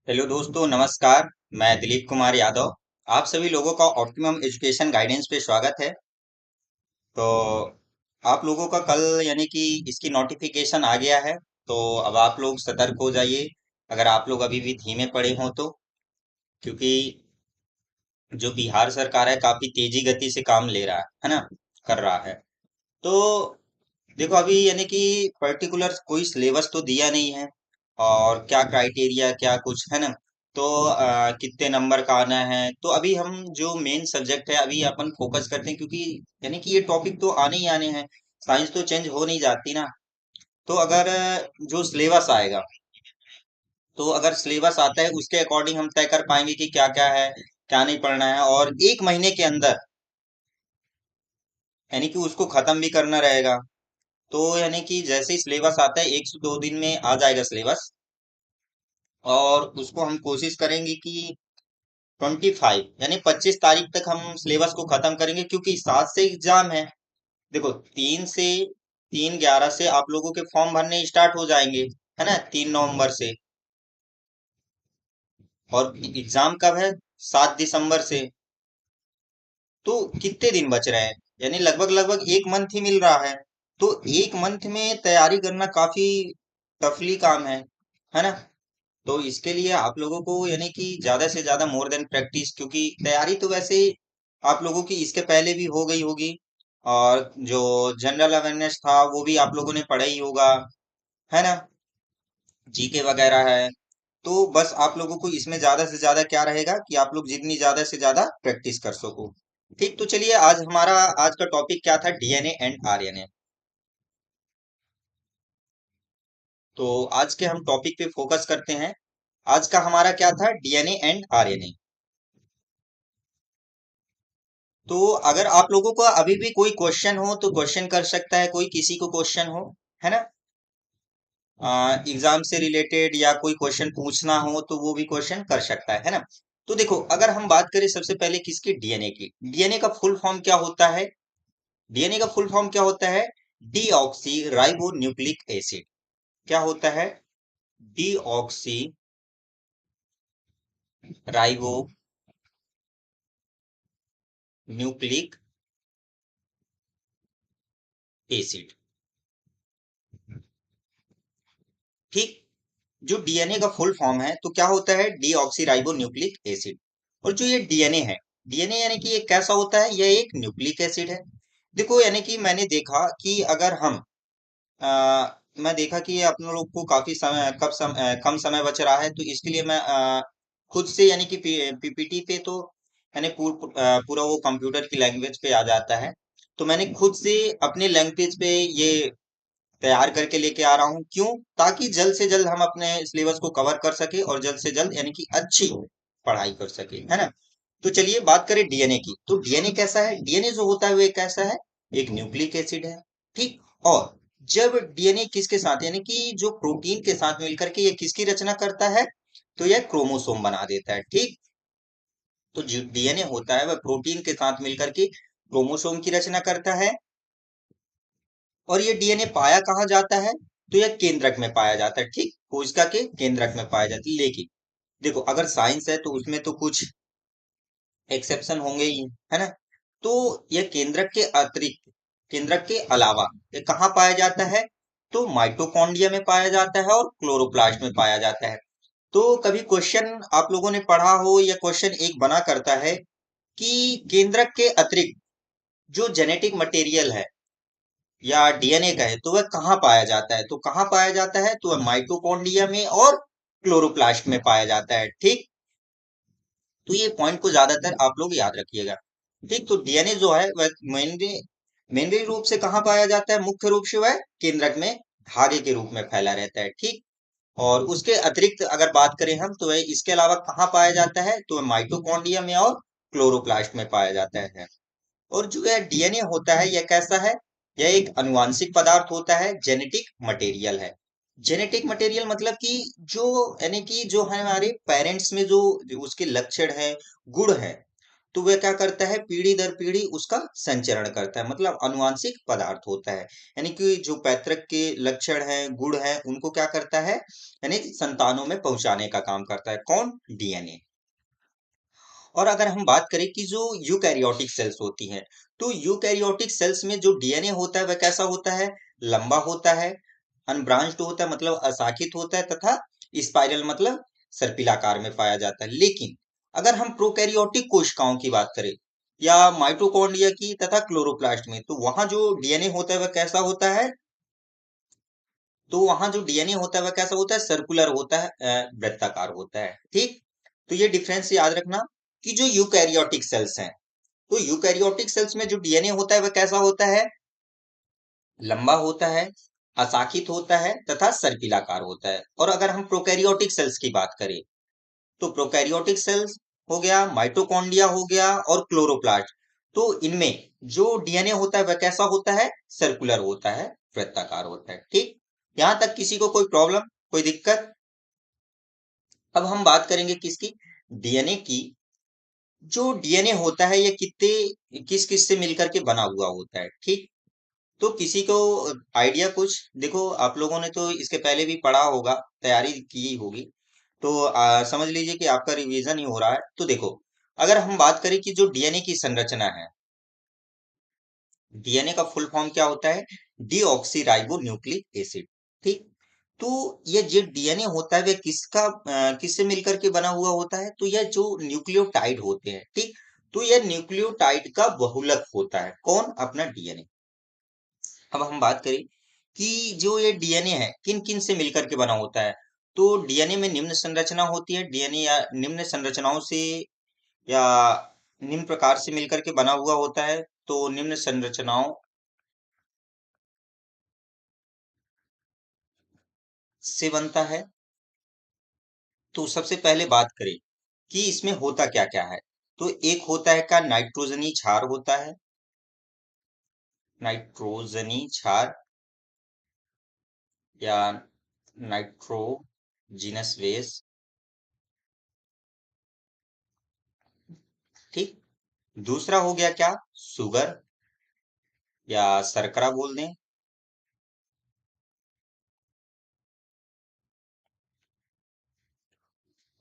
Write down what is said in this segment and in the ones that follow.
Hello दोस्तों, नमस्कार। मैं दिलीप कुमार यादव। आप सभी लोगों का ऑप्टिमम एजुकेशन गाइडेंस पे स्वागत है। तो आप लोगों का कल यानी कि इसकी नोटिफिकेशन आ गया है। तो अब आप लोग सतर्क हो जाइए, अगर आप लोग अभी भी धीमे पड़े हों तो। क्योंकि जो बिहार सरकार है काफी तेजी गति से काम ले रहा है ना, कर रहा है। तो देखो, अभी यानी कि पर्टिकुलर कोई सिलेबस तो दिया नहीं है, और क्या क्राइटेरिया क्या कुछ है ना। तो कितने नंबर का आना है, तो अभी हम जो मेन सब्जेक्ट है अभी अपन फोकस करते हैं, क्योंकि यानी कि ये टॉपिक तो आने ही आने हैं। साइंस तो चेंज हो नहीं जाती ना। तो अगर जो सिलेबस आएगा, तो अगर सिलेबस आता है उसके अकॉर्डिंग हम तय कर पाएंगे कि क्या क्या है, क्या नहीं पढ़ना है। और एक महीने के अंदर यानी कि उसको खत्म भी करना रहेगा। तो यानी कि जैसे ही सिलेबस आता है 1 से 2 दिन में आ जाएगा सिलेबस। और उसको हम कोशिश करेंगे कि 25 यानी 25 तारीख तक हम सिलेबस को खत्म करेंगे, क्योंकि 7 से एग्जाम है। देखो, 3 11 से आप लोगों के फॉर्म भरने स्टार्ट हो जाएंगे, है ना, 3 नवंबर से। और एग्जाम कब है? 7 दिसंबर से। तो कितने दिन बच रहे हैं? यानी लगभग लगभग एक मंथ ही मिल रहा है। तो एक मंथ में तैयारी करना काफी टफली काम है ना। तो इसके लिए आप लोगों को यानी कि ज्यादा से ज्यादा मोर देन प्रैक्टिस, क्योंकि तैयारी तो वैसे आप लोगों की इसके पहले भी हो गई होगी। और जो जनरल अवेयरनेस था वो भी आप लोगों ने पढ़ा ही होगा, है ना। जीके वगैरह है। तो बस आप लोगों को इसमें ज्यादा से ज्यादा क्या रहेगा कि आप लोग जितनी ज्यादा से ज्यादा प्रैक्टिस कर सको। ठीक, तो चलिए, आज का टॉपिक क्या था? DNA and RNA. तो आज के हम टॉपिक पे फोकस करते हैं। आज का हमारा क्या था? DNA and RNA. तो अगर आप लोगों को अभी भी कोई क्वेश्चन हो तो क्वेश्चन कर सकता है, कोई किसी को क्वेश्चन हो, है ना, एग्जाम से रिलेटेड या कोई क्वेश्चन पूछना हो तो वो भी क्वेश्चन कर सकता है ना। तो देखो, अगर हम बात करें सबसे पहले किसकी? डीएनए की। डीएनए का फुल फॉर्म क्या होता है? डीएनए का फुल फॉर्म क्या होता है? Deoxy ribo nucleic acid. क्या होता है? Deoxy ribo nucleic acid. ठीक। जो डीएनए का फुल फॉर्म है तो क्या होता है? Deoxyribo nucleic acid. और जो ये डीएनए है, डीएनए यानी कि ये कैसा होता है? यह एक न्यूक्लिक एसिड है। देखो, यानी कि मैंने देखा कि अगर हम मैं देखा कि अपने लोग को काफी समय कम समय बच रहा है, तो इसके लिए मैं खुद से यानी कि पीपीटी पे तो यानी पूरा वो कंप्यूटर की लैंग्वेज पे आ जाता है। तो मैंने खुद से अपने लैंग्वेज पे ये तैयार करके लेके आ रहा हूँ। क्यों? ताकि जल्द से जल्द हम अपने सिलेबस को कवर कर सके और जल्द से जल्द यानी कि अच्छी पढ़ाई कर सके, है ना। तो चलिए बात करें डीएनए की। तो डीएनए कैसा है? डीएनए जो होता है वो कैसा है? एक न्यूक्लिक एसिड है। ठीक। और जब डीएनए किसके साथ यानी कि जो प्रोटीन के साथ मिलकर के ये किसकी रचना करता है? तो यह क्रोमोसोम बना देता है। ठीक। तो जो डीएनए होता है वह प्रोटीन के साथ मिलकर के क्रोमोसोम की रचना करता है। और ये डीएनए पाया कहाँ जाता है? तो यह केंद्रक में पाया जाता है। ठीक, कोशिका के केंद्रक में पाया जाता है। लेकिन देखो, अगर साइंस है तो उसमें तो कुछ एक्सेप्शन होंगे ही, है ना। तो यह केंद्रक के अतिरिक्त, केंद्रक के अलावा ये कहाँ पाया जाता है? तो माइटोकॉन्ड्रिया में पाया जाता है और क्लोरोप्लास्ट में पाया जाता है। तो कभी क्वेश्चन आप लोगों ने पढ़ा हो या क्वेश्चन एक बना करता है कि केंद्रक के अतिरिक्त जो जेनेटिक मटेरियल है या डीएनए का है तो वह कहाँ पाया जाता है? तो कहाँ पाया जाता है? तो वह माइटोकॉन्ड्रिया में और क्लोरोप्लास्ट में पाया जाता है। ठीक। तो ये पॉइंट को ज्यादातर आप लोग याद रखिएगा। ठीक। तो डीएनए जो है वह मेनली रूप से कहाँ पाया जाता है? मुख्य रूप से वह केंद्रक में धागे के रूप में फैला रहता है। ठीक। और उसके अतिरिक्त अगर बात करें हम तो वह इसके अलावा कहाँ पाया जाता है? तो वह माइटोकॉन्ड्रिया में और क्लोरोप्लास्ट में पाया जाता है। और जो यह डीएनए होता है यह कैसा है? यह एक आनुवांशिक पदार्थ होता है, जेनेटिक मटेरियल है। जेनेटिक मटेरियल मतलब कि जो यानी कि जो है हमारे पेरेंट्स में जो उसके लक्षण है, गुण है, तो वह क्या करता है, पीढ़ी दर पीढ़ी उसका संचरण करता है, मतलब अनुवांशिक पदार्थ होता है। यानी कि जो पैतृक के लक्षण हैं, गुण हैं, उनको क्या करता है, यानी संतानों में पहुंचाने का काम करता है। कौन? डीएनए। और अगर हम बात करें कि जो यूकैरियोटिक सेल्स होती हैं, तो यूकैरियोटिक सेल्स में जो डीएनए होता है वह कैसा होता है? लंबा होता है, अनब्रांच्ड होता है मतलब अशाखित होता है, तथा स्पाइरल मतलब सर्पिलाकार में पाया जाता है। लेकिन अगर हम प्रोकैरियोटिक कोशिकाओं की बात करें या माइटोकॉन्ड्रिया की तथा क्लोरोप्लास्ट में, तो वहां जो डीएनए होता है वह कैसा होता है? तो वहां जो डीएनए होता है वह कैसा होता है? सर्कुलर होता है, वृत्ताकार होता है। ठीक। तो ये डिफरेंस याद रखना कि जो यूकैरियोटिक सेल्स हैं, तो यूकैरियोटिक सेल्स में जो डीएनए होता है वह कैसा होता है? लंबा होता है, अशाखित होता है तथा सर्पिलाकार होता है। और अगर हम प्रोकैरियोटिक सेल्स की बात करें, तो प्रोकैरियोटिक सेल्स हो गया, माइटोकॉन्ड्रिया हो गया और क्लोरोप्लास्ट, तो इनमें जो डीएनए होता है वह कैसा होता है? सर्कुलर होता है, वृत्ताकार होता है। ठीक। यहां तक किसी को कोई प्रॉब्लम, कोई दिक्कत? अब हम बात करेंगे किसकी? डीएनए की। जो डीएनए होता है ये कितने किस किस से मिलकर के बना हुआ होता है? ठीक। तो किसी को आइडिया कुछ? देखो आप लोगों ने तो इसके पहले भी पढ़ा होगा, तैयारी की होगी, तो समझ लीजिए कि आपका रिवीजन ही हो रहा है। तो देखो, अगर हम बात करें कि जो डीएनए की संरचना है, डीएनए का फुल फॉर्म क्या होता है? Deoxy nucleic acid. ठीक। तो ये जो डीएनए होता है वह किससे मिलकर के बना हुआ होता है? तो यह जो न्यूक्लियोटाइड होते हैं, ठीक, तो यह न्यूक्लियोटाइड का बहुलक होता है। कौन? अपना डीएनए। अब हम बात करें कि जो ये डीएनए है किन किन से मिलकर के बना होता है, तो डीएनए में निम्न संरचना होती है। डीएनए या निम्न संरचनाओं से या निम्न प्रकार से मिलकर के बना हुआ होता है। तो निम्न संरचनाओं से बनता है। तो सबसे पहले बात करें कि इसमें होता क्या क्या है, तो एक होता है का नाइट्रोजनी क्षार होता है, नाइट्रोजनी क्षार या नाइट्रोजिनस बेस। ठीक। दूसरा हो गया क्या? शुगर या शर्करा बोल दें।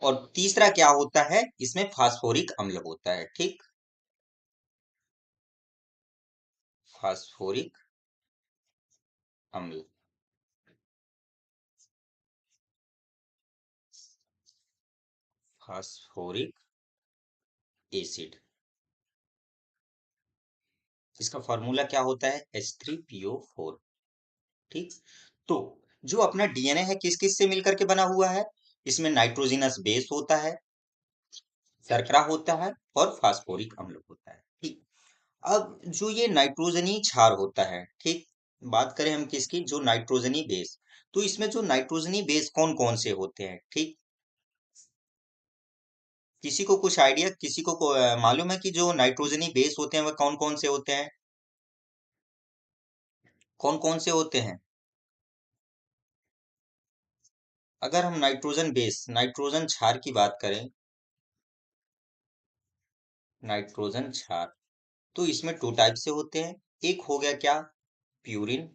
और तीसरा क्या होता है? इसमें फास्फोरिक अम्ल होता है। ठीक। फास्फोरिक अम्ल, फास्फोरिक एसिड, इसका फॉर्मूला क्या होता है? H3PO4। ठीक। तो जो अपना डीएनए है किस किस से मिलकर के बना हुआ है? इसमें नाइट्रोजनस बेस होता है, शर्करा होता है और फास्फोरिक अम्ल होता है। ठीक। अब जो ये नाइट्रोजनी क्षार होता है, ठीक, बात करें हम किसकी? जो नाइट्रोजनी बेस, तो इसमें जो नाइट्रोजनी बेस कौन कौन से होते हैं? ठीक। किसी को कुछ आइडिया, किसी को मालूम है कि जो नाइट्रोजनी बेस होते हैं वह कौन कौन से होते हैं? कौन कौन से होते हैं? अगर हम नाइट्रोजन बेस, नाइट्रोजन क्षार की बात करें, नाइट्रोजन क्षार, तो इसमें टू टाइप से होते हैं। एक हो गया क्या? प्यूरिन।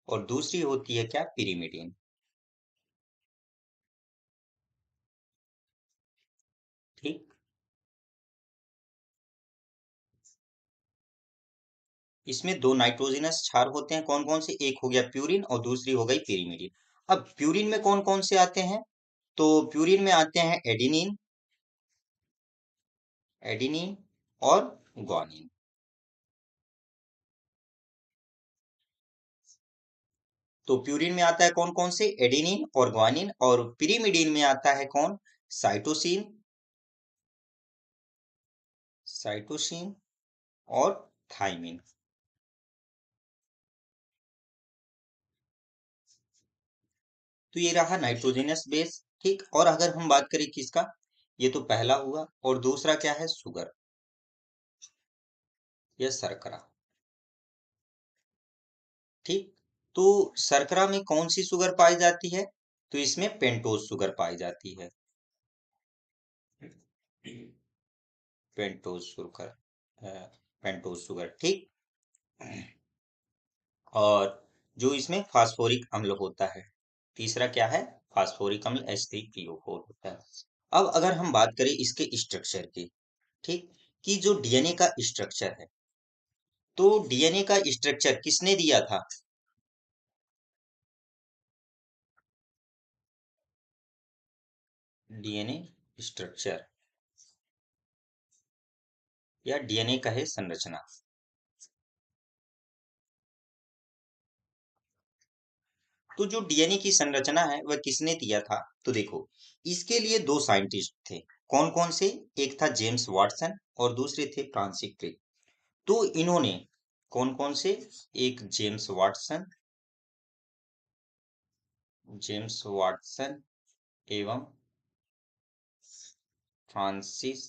और दूसरी होती है क्या? पिरिमिडिन। ठीक। इसमें दो नाइट्रोजनस क्षार होते हैं। कौन कौन से? एक हो गया प्यूरिन और दूसरी हो गई पिरिमिडिन। अब प्यूरिन में कौन कौन से आते हैं? तो प्यूरिन में आते हैं एडिनिन, एडिनिन और ग्वानिन। तो प्यूरिन में आता है कौन कौन से? एडिनिन और ग्वानिन। और पिरिमिडिन में आता है कौन? साइटोसिन, साइटोसिन और थाइमिन। तो ये रहा नाइट्रोजनस बेस। ठीक। और अगर हम बात करें किसका, ये तो पहला हुआ, और दूसरा क्या है? शुगर या शर्करा। ठीक। तो शर्करा में कौन सी शुगर पाई जाती है? तो इसमें पेंटोज शुगर पाई जाती है। पेंटोज शुगर, पेंटोज शुगर, ठीक। और जो इसमें फास्फोरिक अम्ल होता है, तीसरा क्या है, फास्फोरिक अम्ल H3PO4 होता है। अब अगर हम बात करें इसके स्ट्रक्चर की, ठीक, कि जो डीएनए का स्ट्रक्चर है, तो डीएनए का स्ट्रक्चर किसने दिया था? डीएनए स्ट्रक्चर या डीएनए का है संरचना, तो जो डीएनए की संरचना है वह किसने दिया था? तो देखो, इसके लिए दो साइंटिस्ट थे। कौन कौन से? एक था जेम्स वाटसन और दूसरे थे फ्रांसिस क्रिक। तो इन्होंने कौन कौन से? एक जेम्स वाटसन एवं फ्रांसिस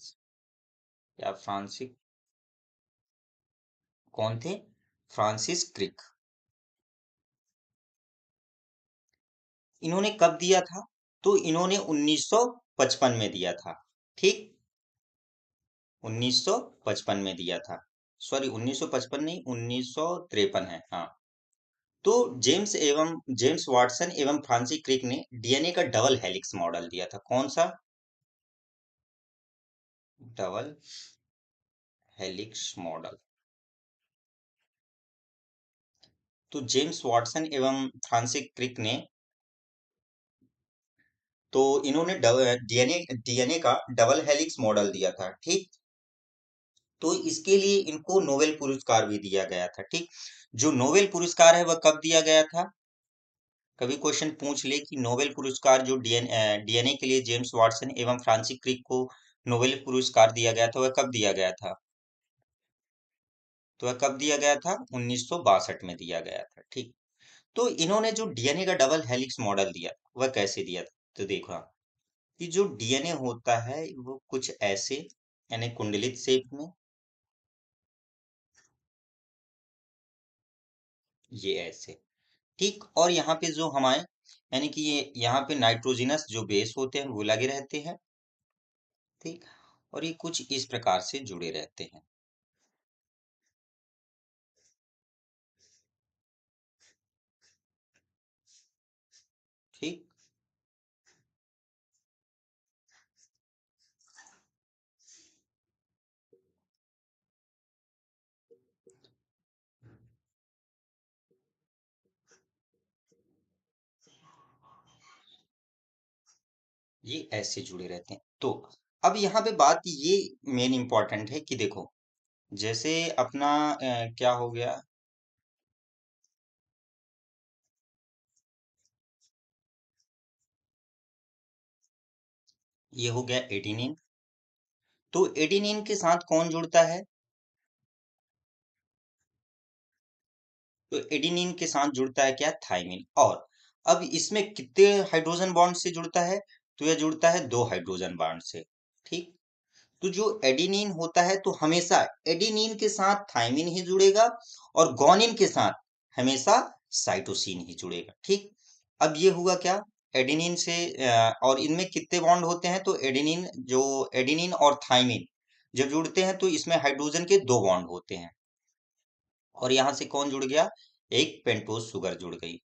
या फ्रांसिस, कौन थे? Francis Crick. इन्होंने कब दिया था? तो इन्होंने 1955 में दिया था, ठीक। 1955 में दिया था, सॉरी 1955 नहीं, 1953 है, हाँ। तो जेम्स वाटसन एवं फ्रांसिस क्रिक ने डीएनए का डबल हेलिक्स मॉडल दिया था। कौन सा? Double helix model. तो जेम्स वाटसन एवं फ्रांसिस क्रिक ने, तो इन्होंने डीएनए डीएनए का डबल हेलिक्स मॉडल दिया था, ठीक। तो इसके लिए इनको नोबेल पुरस्कार भी दिया गया था, ठीक। जो नोबेल पुरस्कार है वह कब दिया गया था? कभी क्वेश्चन पूछ ले कि नोबेल पुरस्कार जो डीएनए के लिए जेम्स वाटसन एवं फ्रांसिस क्रिक को नोबेल पुरस्कार दिया गया था, वह कब दिया गया था? तो वह कब दिया गया था? 1962 में दिया गया था, ठीक। तो इन्होंने जो डीएनए का डबल हेलिक्स मॉडल दिया, वह कैसे दिया था? तो देखो कि जो डीएनए होता है वो कुछ ऐसे, यानी कुंडलित शेप में, ये ऐसे, ठीक। और यहाँ पे जो हमारे, यानी कि ये यहाँ पे नाइट्रोजनस जो बेस होते हैं वो लगे रहते हैं, ठीक। और ये कुछ इस प्रकार से जुड़े रहते हैं, ठीक। ये ऐसे जुड़े रहते हैं। तो अब यहाँ पे बात ये मेन इंपॉर्टेंट है कि देखो, जैसे अपना क्या हो गया, ये हो गया एडिनिन। तो एडिनिन के साथ कौन जुड़ता है? तो एडिनिन के साथ जुड़ता है क्या? थाइमिन। और अब इसमें कितने हाइड्रोजन बॉन्ड से जुड़ता है? तो यह जुड़ता है दो हाइड्रोजन बॉन्ड से, ठीक। तो जो एडिनिन होता है, तो हमेशा एडिनिन के साथ थाइमिन ही जुड़ेगा और गुआनिन के साथ हमेशा साइटोसिन ही जुड़ेगा, ठीक। अब ये हुआ क्या? एडिनिन से और इनमें कितने बॉन्ड होते हैं? तो एडिनिन और थाइमिन जब जुड़ते हैं तो इसमें हाइड्रोजन के दो बॉन्ड होते हैं, और यहां से कौन जुड़ गया? एक पेंटोज शुगर जुड़ गई।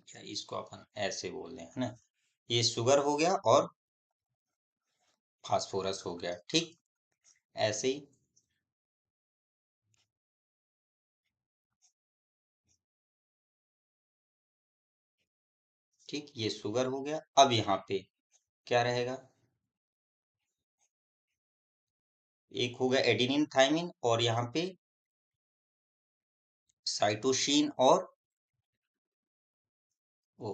क्या इसको अपन ऐसे बोल रहे हैं, है ना? ये शुगर हो गया और फास्फोरस हो गया, ठीक। ऐसे ही, ठीक, ये शुगर हो गया। अब यहाँ पे क्या रहेगा? एक हो गया एडिनिन थाइमिन, और यहाँ पे साइटोसिन और ओ,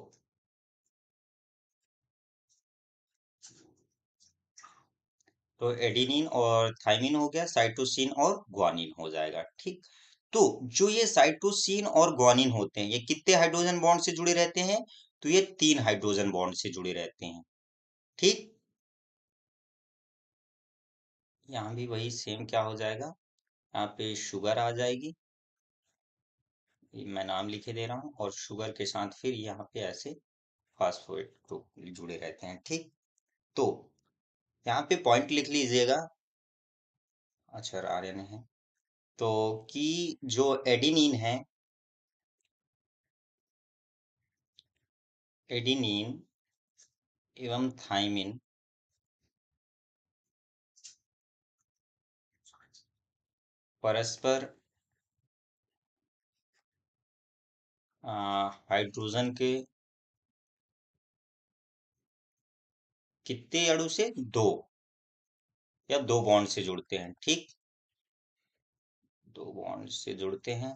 तो एडिनिन और थाइमिन हो गया, साइटोसिन और ग्वानिन हो जाएगा, ठीक। तो जो ये साइटोसिन और ग्वानिन होते हैं, ये कितने हाइड्रोजन बॉन्ड से जुड़े रहते हैं? तो ये 3 हाइड्रोजन बॉन्ड से जुड़े रहते हैं, ठीक। यहाँ भी वही सेम क्या हो जाएगा, यहाँ पे शुगर आ जाएगी, ये मैं नाम लिखे दे रहा हूँ, और शुगर के साथ फिर यहाँ पे ऐसे फास्फेट ग्रुप जुड़े रहते हैं। ठीक, तो यहाँ पे पॉइंट लिख लीजिएगा। अच्छा, आरएनए है तो कि जो एडिनिन है, एडिनिन एवं थाइमिन परस्पर हाइड्रोजन के कितने अणु से, दो या दो बॉन्ड से जुड़ते हैं। ठीक, दो बॉन्ड से जुड़ते हैं।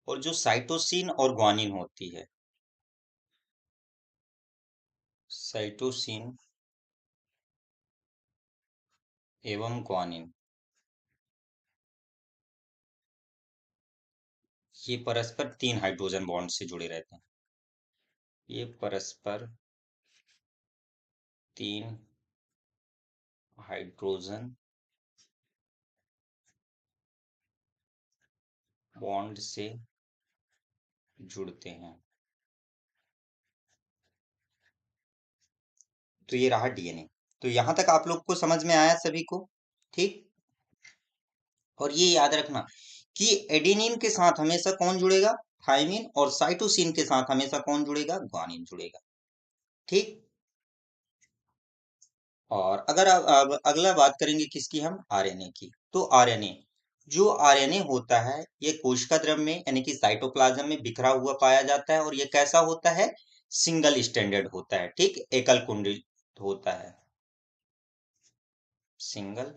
और जो साइटोसिन और ग्वानिन होती है, साइटोसिन एवं ग्वानिन, ये परस्पर तीन हाइड्रोजन बॉन्ड से जुड़े रहते हैं। ये परस्पर तीन हाइड्रोजन बॉन्ड से जुड़ते हैं। तो ये रहा डीएनए। तो यहां तक आप लोग को समझ में आया सभी को? ठीक, और ये याद रखना कि एडेनिन के साथ हमेशा कौन जुड़ेगा, थाइमिन, और साइटोसिन के साथ हमेशा कौन जुड़ेगा, ग्वानिन जुड़ेगा। ठीक, और अगर अब अगला बात करेंगे किसकी, हम आरएनए की। तो आरएनए, जो आरएनए होता है ये कोशिका द्रव्य में यानी कि साइटोप्लाज्म में बिखरा हुआ पाया जाता है, और ये कैसा होता है, सिंगल स्टैंडर्ड होता है। ठीक, एकल कुंडलित होता है, सिंगल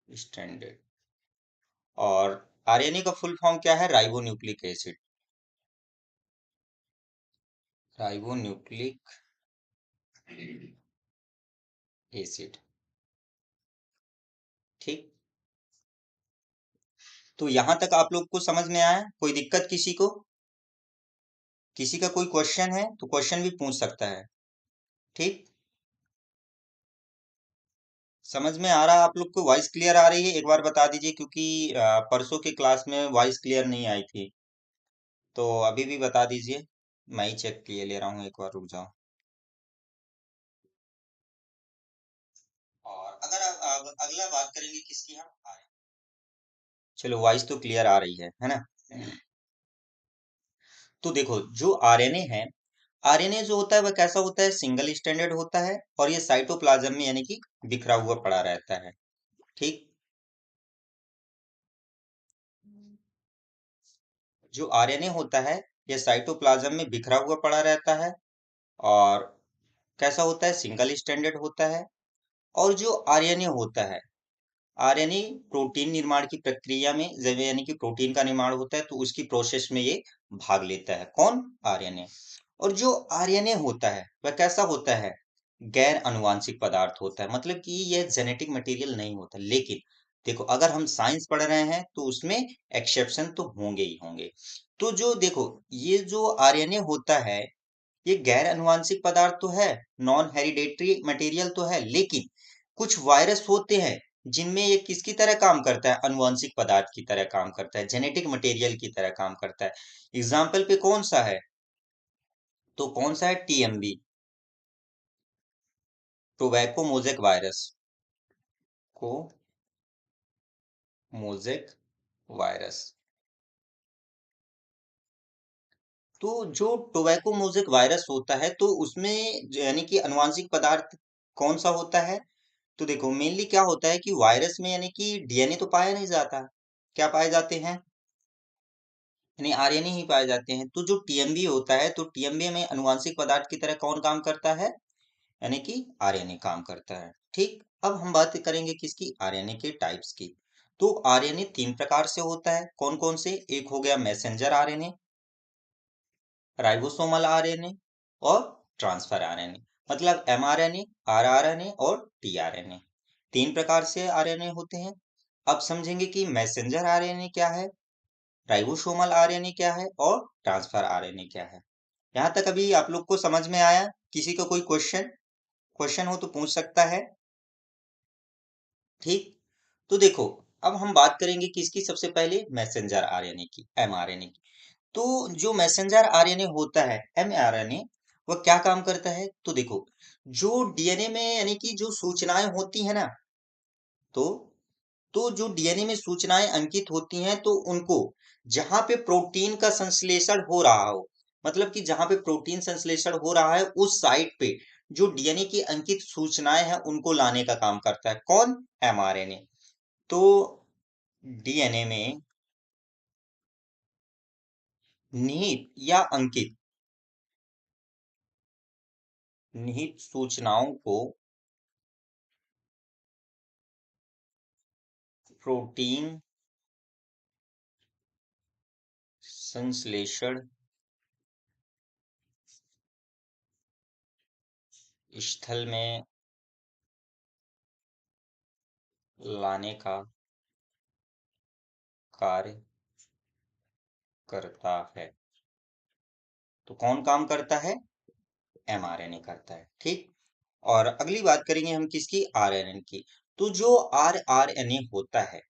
स्टैंडर्ड। और आरएनए का फुल फॉर्म क्या है, ribo nucleic acid, ribo nucleic acid. ठीक, तो यहां तक आप लोग को समझ में आया? कोई दिक्कत किसी को? किसी का कोई क्वेश्चन है तो क्वेश्चन भी पूछ सकता है। ठीक, समझ में आ रहा है आप लोग को? वॉइस क्लियर आ रही है? एक बार बता दीजिए, क्योंकि परसों के क्लास में वॉइस क्लियर नहीं आई थी। तो अभी भी बता दीजिए, मैं ही चेक किए ले रहा हूँ, एक बार रुक जाओ। और अगर अब अगला बात करेंगे किसकी, हम आरएनए। चलो, वॉइस तो क्लियर आ रही है ना? तो देखो, जो आरएनए है, आरएनए जो होता है वह कैसा होता है, सिंगल स्टैंडर्ड होता है, और ये साइटोप्लाज्म में यानी कि बिखरा हुआ पड़ा रहता है। ठीक, जो आरएनए होता है ये साइटोप्लाज्म में बिखरा हुआ पड़ा रहता है, और कैसा होता है, सिंगल स्टैंडर्ड होता है। और जो आरएनए होता है, आरएनए प्रोटीन निर्माण की प्रक्रिया में, जब यानी कि प्रोटीन का निर्माण होता है तो उसकी प्रोसेस में ये भाग लेता है। कौन, आरएनए। और जो आरएनए होता है वह कैसा होता है, गैर अनुवांशिक पदार्थ होता है, मतलब कि यह जेनेटिक मटेरियल नहीं होता। लेकिन देखो, अगर हम साइंस पढ़ रहे हैं तो उसमें एक्सेप्शन तो होंगे ही होंगे। तो जो देखो, ये जो आरएनए होता है ये गैर अनुवांशिक पदार्थ तो है, नॉन हेरिडेटरी मटेरियल तो है, लेकिन कुछ वायरस होते हैं जिनमें ये किसकी तरह काम करता है, अनुवांशिक पदार्थ की तरह काम करता है, जेनेटिक मटेरियल की तरह काम करता है। एग्जाम्पल पे कौन सा है, तो कौन सा है, टीएमबी, टोबैको मोजेक वायरस, को मोजेक वायरस। तो जो टोबैको मोजेक वायरस होता है तो उसमें यानी कि अनुवांशिक पदार्थ कौन सा होता है, तो देखो मेनली क्या होता है कि वायरस में यानी कि डीएनए तो पाया नहीं जाता, क्या पाए जाते हैं, यानी आरएनए ही पाए जाते हैं। तो जो टीएमबी होता है तो टीएमबी में अनुवांशिक पदार्थ की तरह कौन काम करता है, यानी कि आरएनए काम करता है। ठीक, अब हम बात करेंगे किसकी, आरएनए के टाइप्स की। तो आरएनए तीन प्रकार से होता है, कौन कौन से, एक हो गया मैसेंजर आरएनए, राइबोसोमल आरएनए, और ट्रांसफर आरएनए, मतलब एमआरएनए, आरआरएनए और टीआरएनए। तीन प्रकार से आरएनए होते हैं। अब समझेंगे कि मैसेंजर आरएनए क्या है, राइबोसोमल आरएनए क्या है, और ट्रांसफर आरएनए क्या है। यहाँ तक अभी आप लोग को समझ में आया? किसी का कोई क्वेश्चन, क्वेश्चन हो तो पूछ सकता है। ठीक, तो देखो, अब हम बात करेंगे किसकी, सबसे पहले मैसेंजर आरएनए की, एमआरएनए की। तो जो मैसेंजर आरएनए होता है एमआरएनए, वह क्या काम करता है? तो देखो, जो डीएनए में यानी कि जो सूचनाएं होती है ना, तो जो डीएनए में सूचनाएं अंकित होती हैं, तो उनको जहां पे प्रोटीन का संश्लेषण हो रहा हो, मतलब कि जहां पे प्रोटीन संश्लेषण हो रहा है उस साइट पे जो डीएनए की अंकित सूचनाएं हैं उनको लाने का काम करता है कौन? एमआरएनए। तो डीएनए में निहित या अंकित निहित सूचनाओं को प्रोटीन संश्लेषण स्थल में लाने का कार्य करता है। तो कौन काम करता है? एमआरएनए करता है, ठीक। और अगली बात करेंगे हम किसकी? आरएनए की। तो जो आरआरएनए होता है,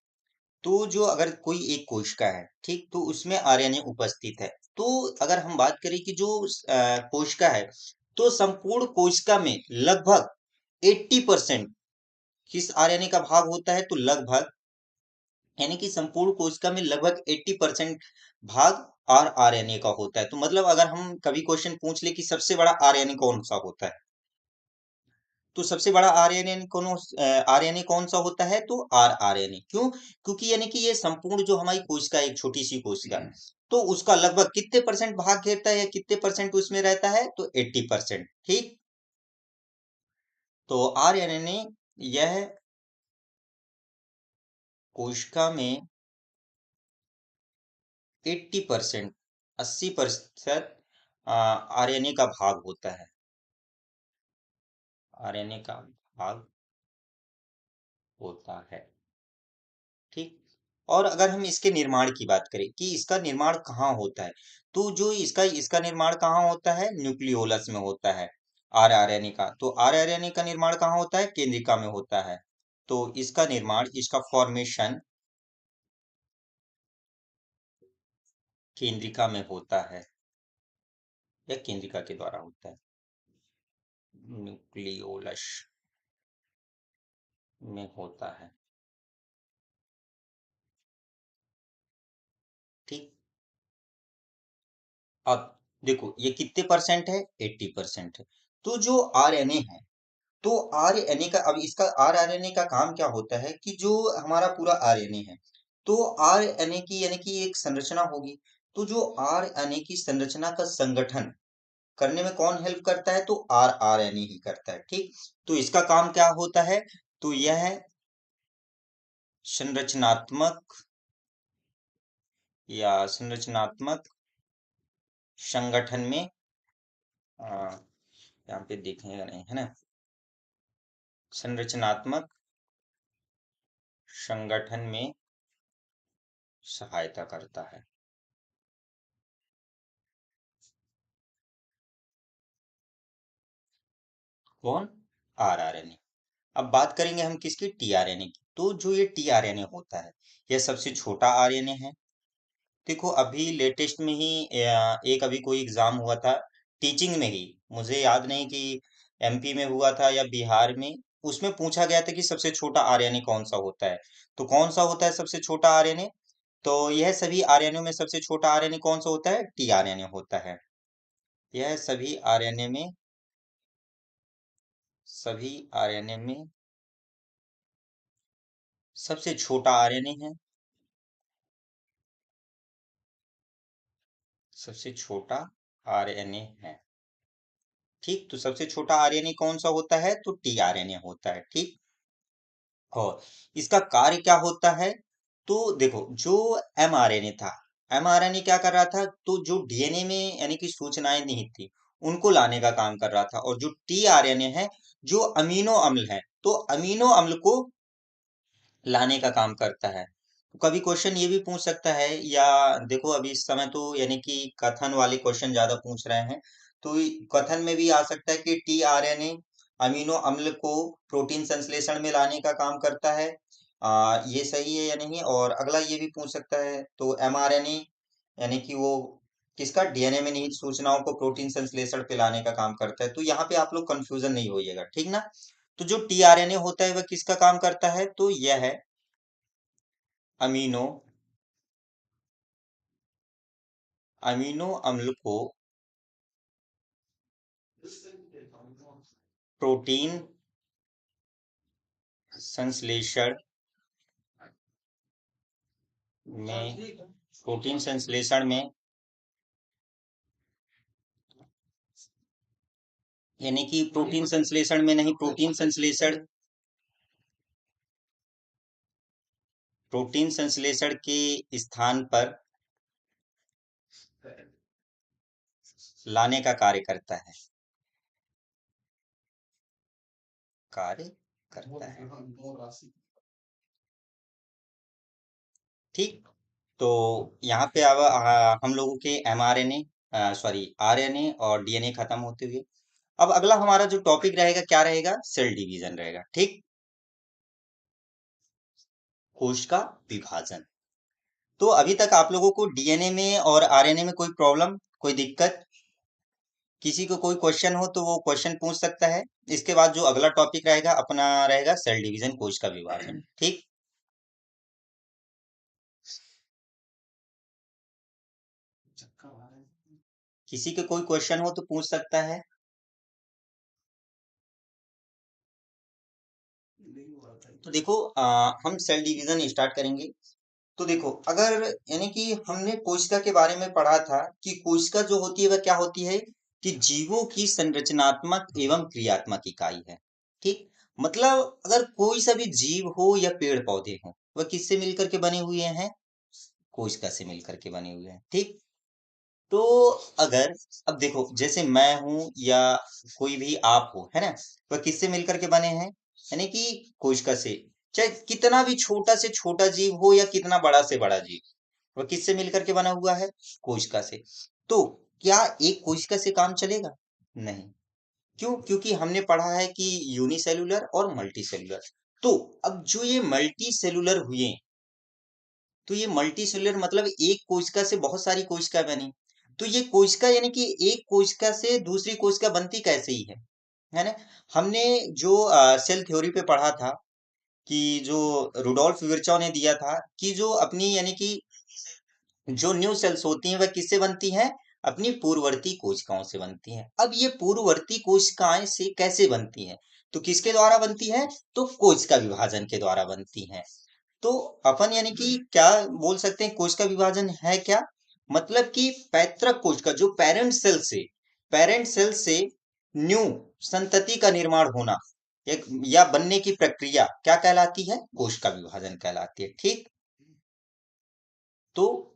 तो जो अगर कोई एक कोशिका है, ठीक, तो उसमें आरएनए उपस्थित है। तो अगर हम बात करें कि जो कोशिका है, तो संपूर्ण कोशिका में लगभग 80% किस आरएनए का भाग होता है? तो लगभग, यानी कि संपूर्ण कोशिका में लगभग 80% भाग आरएनए का होता है। तो मतलब अगर हम कभी क्वेश्चन पूछ ले कि सबसे बड़ा आरएनए कौन सा होता है, तो सबसे बड़ा आरएनए कौन सा होता है? तो आरआरएनए। क्यों? क्योंकि यानी कि ये संपूर्ण जो हमारी कोशिका है, एक छोटी सी कोशिका है, तो उसका लगभग कितने परसेंट भाग घेरता है या कितने परसेंट उसमें रहता है? तो 80%, ठीक। तो आरएनए यह कोशिका में 80%, 80% आरएनए का भाग होता है। आरएनए का भाग होता है, ठीक। और अगर हम इसके निर्माण की बात करें कि इसका निर्माण कहाँ होता है, तो जो इसका इसका निर्माण कहाँ होता है? न्यूक्लियोलस में होता है आरआरएनए का। तो आरआरएनए का निर्माण कहाँ होता है? केंद्रिका में होता है। तो इसका निर्माण, इसका फॉर्मेशन केंद्रिका में होता है या केंद्रिका के द्वारा होता है, न्यूक्लियोलस में होता है, ठीक। अब देखो ये कितने परसेंट है? 80% है। तो जो आरएनए है, तो आरएनए का, अब इसका आरएनए का काम क्या होता है कि जो हमारा पूरा आरएनए है, तो आरएनए की यानी कि एक संरचना होगी, तो जो आरएनए की संरचना का संगठन करने में कौन हेल्प करता है? तो आरआरएनए ही करता है, ठीक। तो इसका काम क्या होता है? तो यह संरचनात्मक संरचनात्मक संगठन में, यहाँ पे देखेंगे नहीं है ना, संरचनात्मक संगठन में सहायता करता है। कौन? आरआरएनए। अब बात करेंगे हम किसकी? टीआरएनए की। तो जो ये टीआरएनए होता है, यह सबसे छोटा आरएनए है। देखो अभी लेटेस्ट में ही एक अभी कोई एग्जाम हुआ था टीचिंग में ही, मुझे याद नहीं कि एमपी में हुआ था या बिहार में, उसमें पूछा गया था कि सबसे छोटा आरएनए कौन सा होता है। तो कौन सा होता है सबसे छोटा आरएनए? तो यह सभी आरएनए में सबसे छोटा आरएनए कौन सा होता है? टीआरएनए होता है। यह सभी आरएनए में सबसे छोटा आरएनए है, सबसे छोटा आरएनए है, ठीक। तो सबसे छोटा आरएनए कौन सा होता है? तो टीआरएनए होता है, ठीक। और इसका कार्य क्या होता है? तो देखो जो एमआरएनए था, एमआरएनए क्या कर रहा था? तो जो डीएनए में यानी कि सूचनाएं निहित थी उनको लाने का काम कर रहा था, और जो टीआरएनए है, जो अमीनो अम्ल है, तो अमीनो अम्ल को लाने का काम करता है। तो कभी क्वेश्चन ये भी पूछ सकता है, या देखो अभी इस समय तो यानी कि कथन वाले क्वेश्चन ज्यादा पूछ रहे हैं, तो कथन में भी आ सकता है कि टीआरएनए अमीनो अम्ल को प्रोटीन संश्लेषण में लाने का काम करता है। ये सही है या नहीं? और अगला ये भी पूछ सकता है, तो एमआरएनए यानी कि वो किसका? डीएनए में निहित सूचनाओं को प्रोटीन संश्लेषण पे लाने का काम करता है। तो यहाँ पे आप लोग कंफ्यूजन नहीं होइएगा, ठीक ना। तो जो टीआरएनए होता है वह किसका काम करता है? तो यह है अमीनो अमीनो अम्ल को प्रोटीन संश्लेषण में प्रोटीन संश्लेषण में यानी कि प्रोटीन संश्लेषण में नहीं, प्रोटीन संश्लेषण के स्थान पर लाने का कार्य करता है, कार्य करता है। ठीक। तो यहाँ पे अब हम लोगों के एमआरएनए सॉरी आरएनए और डीएनए खत्म होते हुए अब अगला हमारा जो टॉपिक रहेगा क्या रहेगा? सेल डिवीजन रहेगा। ठीक। कोश का विभाजन। तो अभी तक आप लोगों को डीएनए में और आरएनए में कोई प्रॉब्लम, कोई दिक्कत, किसी को कोई क्वेश्चन हो तो वो क्वेश्चन पूछ सकता है। इसके बाद जो अगला टॉपिक रहेगा अपना रहेगा सेल डिवीजन, कोश का विभाजन। ठीक। किसी के कोई क्वेश्चन हो तो पूछ सकता है। तो देखो हम सेल डिवीजन स्टार्ट करेंगे। तो देखो अगर यानी कि हमने कोशिका के बारे में पढ़ा था कि कोशिका जो होती है वह क्या होती है कि जीवों की संरचनात्मक एवं क्रियात्मक इकाई है। ठीक। मतलब अगर कोई सा भी जीव हो या पेड़ पौधे हो वह किससे मिलकर के बने हुए हैं? कोशिका से मिलकर के बने हुए हैं। ठीक। तो अगर अब देखो जैसे मैं हूं या कोई भी आप हो, है ना, वह किससे मिलकर के बने हैं? यानी कि कोशिका से। चाहे कितना भी छोटा से छोटा जीव हो या कितना बड़ा से बड़ा जीव, वह किससे मिलकर के बना हुआ है? कोशिका से। तो क्या एक कोशिका से काम चलेगा? नहीं। क्यों? क्योंकि हमने पढ़ा है कि यूनिसेलुलर और मल्टी सेलुलर। तो अब जो ये मल्टी सेलुलर हुए, तो ये मल्टी सेलुलर मतलब एक कोशिका से बहुत सारी कोशिका बनी। तो ये कोशिका यानी कि एक कोशिका से दूसरी कोशिका बनती कैसे ही है ना। हमने जो सेल थ्योरी पे पढ़ा था कि जो रुडोल्फ विर्चॉ ने दिया था कि जो अपनी यानी कि जो न्यू सेल्स होती हैं वह किससे बनती हैं? अपनी पूर्ववर्ती कोशिकाओं से बनती हैं। अब ये पूर्ववर्ती कोशिकाएं से कैसे बनती हैं? तो किसके द्वारा बनती है? तो कोशिका विभाजन के द्वारा बनती हैं। तो अपन यानी कि क्या बोल सकते हैं? कोशिका विभाजन है क्या? मतलब कि पैतृक कोशिका जो पेरेंट सेल से न्यू संतति का निर्माण होना एक या बनने की प्रक्रिया क्या कहलाती है? कोशिका विभाजन कहलाती है। ठीक। तो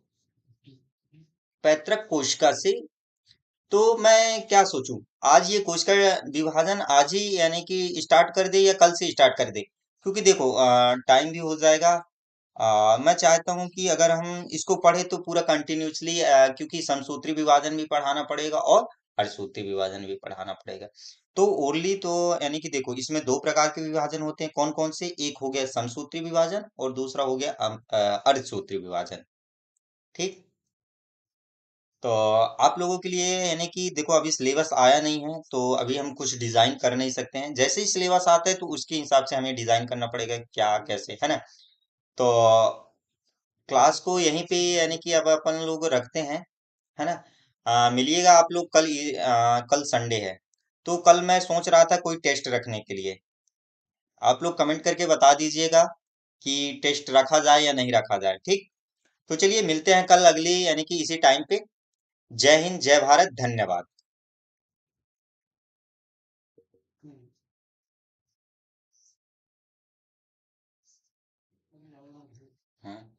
पैतृक कोशिका से, तो मैं क्या सोचूं, आज ये कोशिका विभाजन आज ही यानी कि स्टार्ट कर दे या कल से स्टार्ट कर दे? क्योंकि देखो टाइम भी हो जाएगा। मैं चाहता हूं कि अगर हम इसको पढ़े तो पूरा कंटिन्यूसली, क्योंकि समसूत्री विभाजन भी पढ़ाना पड़ेगा और अर्धसूत्री विभाजन भी पढ़ाना पड़ेगा। तो ओनली तो यानी कि देखो इसमें दो प्रकार के विभाजन होते हैं। कौन कौन से? एक हो गया समसूत्री विभाजन और दूसरा हो गया अर्धसूत्री विभाजन। ठीक। तो आप लोगों के लिए यानी कि देखो अभी सिलेबस आया नहीं है तो अभी हम कुछ डिजाइन कर नहीं सकते हैं। जैसे ही सिलेबस आता है तो उसके हिसाब से हमें डिजाइन करना पड़ेगा क्या कैसे, है ना। तो क्लास को यहीं पे यानी कि अब अपन लोग रखते हैं, है ना। मिलिएगा आप लोग कल कल संडे है। तो कल मैं सोच रहा था कोई टेस्ट रखने के लिए। आप लोग कमेंट करके बता दीजिएगा कि टेस्ट रखा जाए या नहीं रखा जाए। ठीक। तो चलिए मिलते हैं कल अगली यानी कि इसी टाइम पे। जय हिंद, जय भारत, धन्यवाद। हाँ।